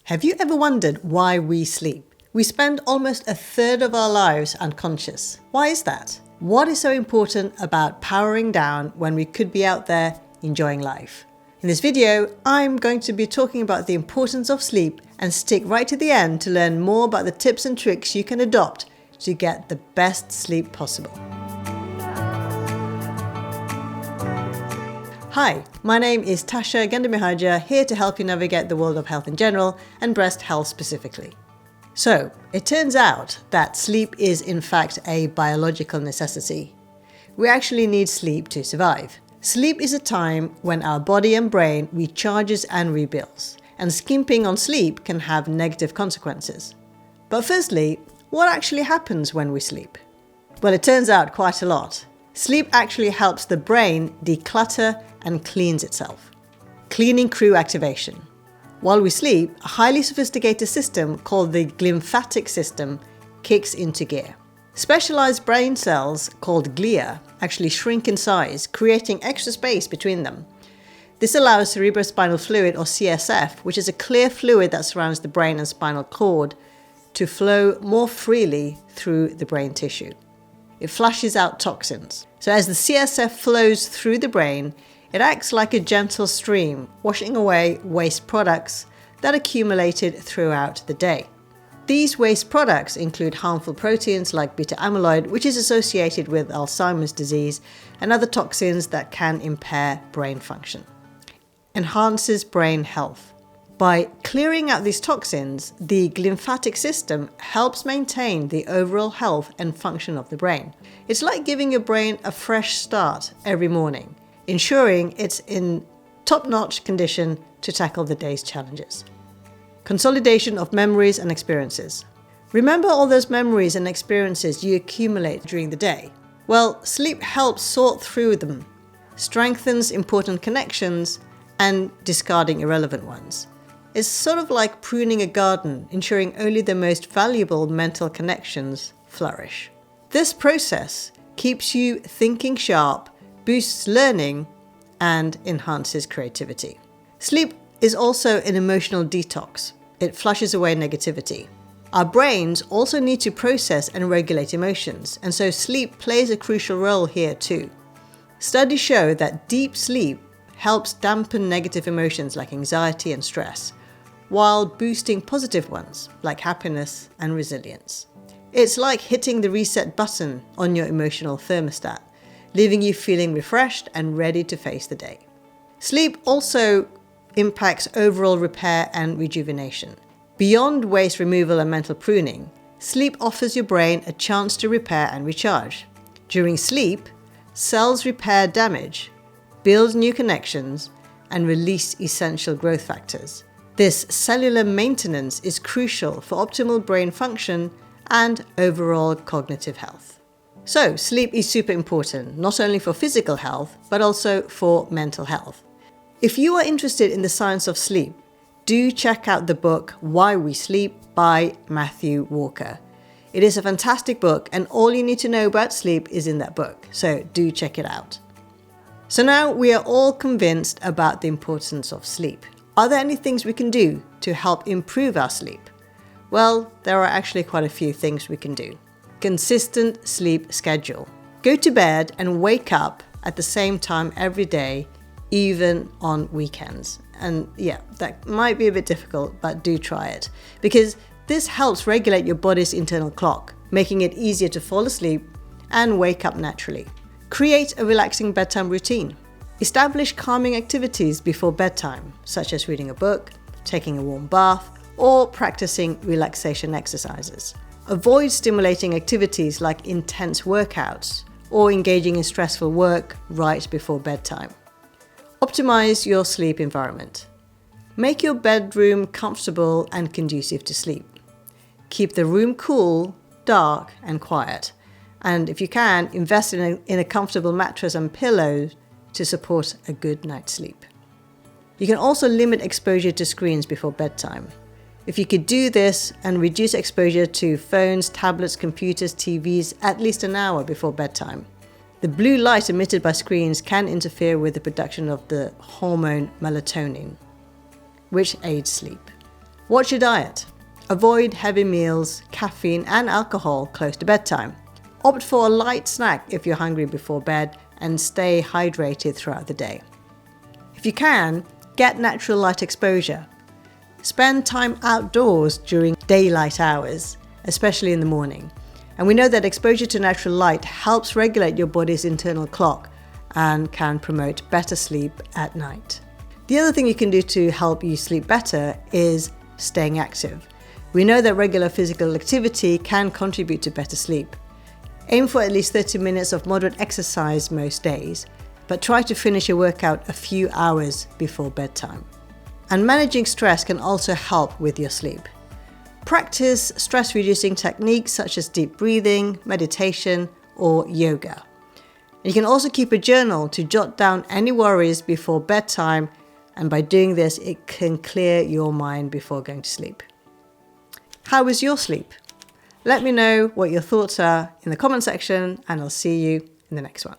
Have you ever wondered why we sleep? We spend almost a third of our lives unconscious. Why is that? What is so important about powering down when we could be out there enjoying life? In this video, I'm going to be talking about the importance of sleep and stick right to the end to learn more about the tips and tricks you can adopt to get the best sleep possible. Hi, my name is Tasha Gandamihaja, here to help you navigate the world of health in general and breast health specifically. So, it turns out that sleep is in fact a biological necessity. We actually need sleep to survive. Sleep is a time when our body and brain recharges and rebuilds, and skimping on sleep can have negative consequences. But firstly, what actually happens when we sleep? Well, it turns out quite a lot. Sleep actually helps the brain declutter and cleans itself. Cleaning crew activation. While we sleep, a highly sophisticated system called the glymphatic system kicks into gear. Specialized brain cells called glia actually shrink in size, creating extra space between them. This allows cerebrospinal fluid, or CSF, which is a clear fluid that surrounds the brain and spinal cord, to flow more freely through the brain tissue. It flushes out toxins. So as the CSF flows through the brain, it acts like a gentle stream, washing away waste products that accumulated throughout the day. These waste products include harmful proteins like beta amyloid, which is associated with Alzheimer's disease, and other toxins that can impair brain function. Enhances brain health. By clearing out these toxins, the glymphatic system helps maintain the overall health and function of the brain. It's like giving your brain a fresh start every morning, ensuring it's in top-notch condition to tackle the day's challenges. Consolidation of memories and experiences. Remember all those memories and experiences you accumulate during the day? Well, sleep helps sort through them, strengthens important connections, and discarding irrelevant ones. It's sort of like pruning a garden, ensuring only the most valuable mental connections flourish. This process keeps you thinking sharp, boosts learning, and enhances creativity. Sleep is also an emotional detox. It flushes away negativity. Our brains also need to process and regulate emotions, and so sleep plays a crucial role here too. Studies show that deep sleep helps dampen negative emotions like anxiety and stress, while boosting positive ones like happiness and resilience. It's like hitting the reset button on your emotional thermostat, leaving you feeling refreshed and ready to face the day. Sleep also impacts overall repair and rejuvenation. Beyond waste removal and mental pruning, sleep offers your brain a chance to repair and recharge. During sleep, cells repair damage, build new connections, and release essential growth factors. This cellular maintenance is crucial for optimal brain function and overall cognitive health. So, sleep is super important, not only for physical health, but also for mental health. If you are interested in the science of sleep, do check out the book Why We Sleep by Matthew Walker. It is a fantastic book, and all you need to know about sleep is in that book, so do check it out. So now we are all convinced about the importance of sleep. Are there any things we can do to help improve our sleep? Well, there are actually quite a few things we can do. Consistent sleep schedule. Go to bed and wake up at the same time every day, even on weekends. And yeah, that might be a bit difficult, but do try it, because this helps regulate your body's internal clock, making it easier to fall asleep and wake up naturally. Create a relaxing bedtime routine. Establish calming activities before bedtime, such as reading a book, taking a warm bath, or practicing relaxation exercises. Avoid stimulating activities like intense workouts or engaging in stressful work right before bedtime. Optimize your sleep environment. Make your bedroom comfortable and conducive to sleep. Keep the room cool, dark, and quiet. And if you can, invest in a comfortable mattress and pillows to support a good night's sleep. You can also limit exposure to screens before bedtime. If you could do this and reduce exposure to phones, tablets, computers, TVs at least an hour before bedtime. The blue light emitted by screens can interfere with the production of the hormone melatonin, which aids sleep. Watch your diet. Avoid heavy meals, caffeine and alcohol close to bedtime. Opt for a light snack if you're hungry before bed, and stay hydrated throughout the day. If you can, get natural light exposure. Spend time outdoors during daylight hours, especially in the morning. And we know that exposure to natural light helps regulate your body's internal clock and can promote better sleep at night. The other thing you can do to help you sleep better is staying active. We know that regular physical activity can contribute to better sleep. Aim for at least 30 minutes of moderate exercise most days, but try to finish your workout a few hours before bedtime. And managing stress can also help with your sleep. Practice stress-reducing techniques such as deep breathing, meditation, or yoga. You can also keep a journal to jot down any worries before bedtime, and by doing this, it can clear your mind before going to sleep. How was your sleep? Let me know what your thoughts are in the comment section, and I'll see you in the next one.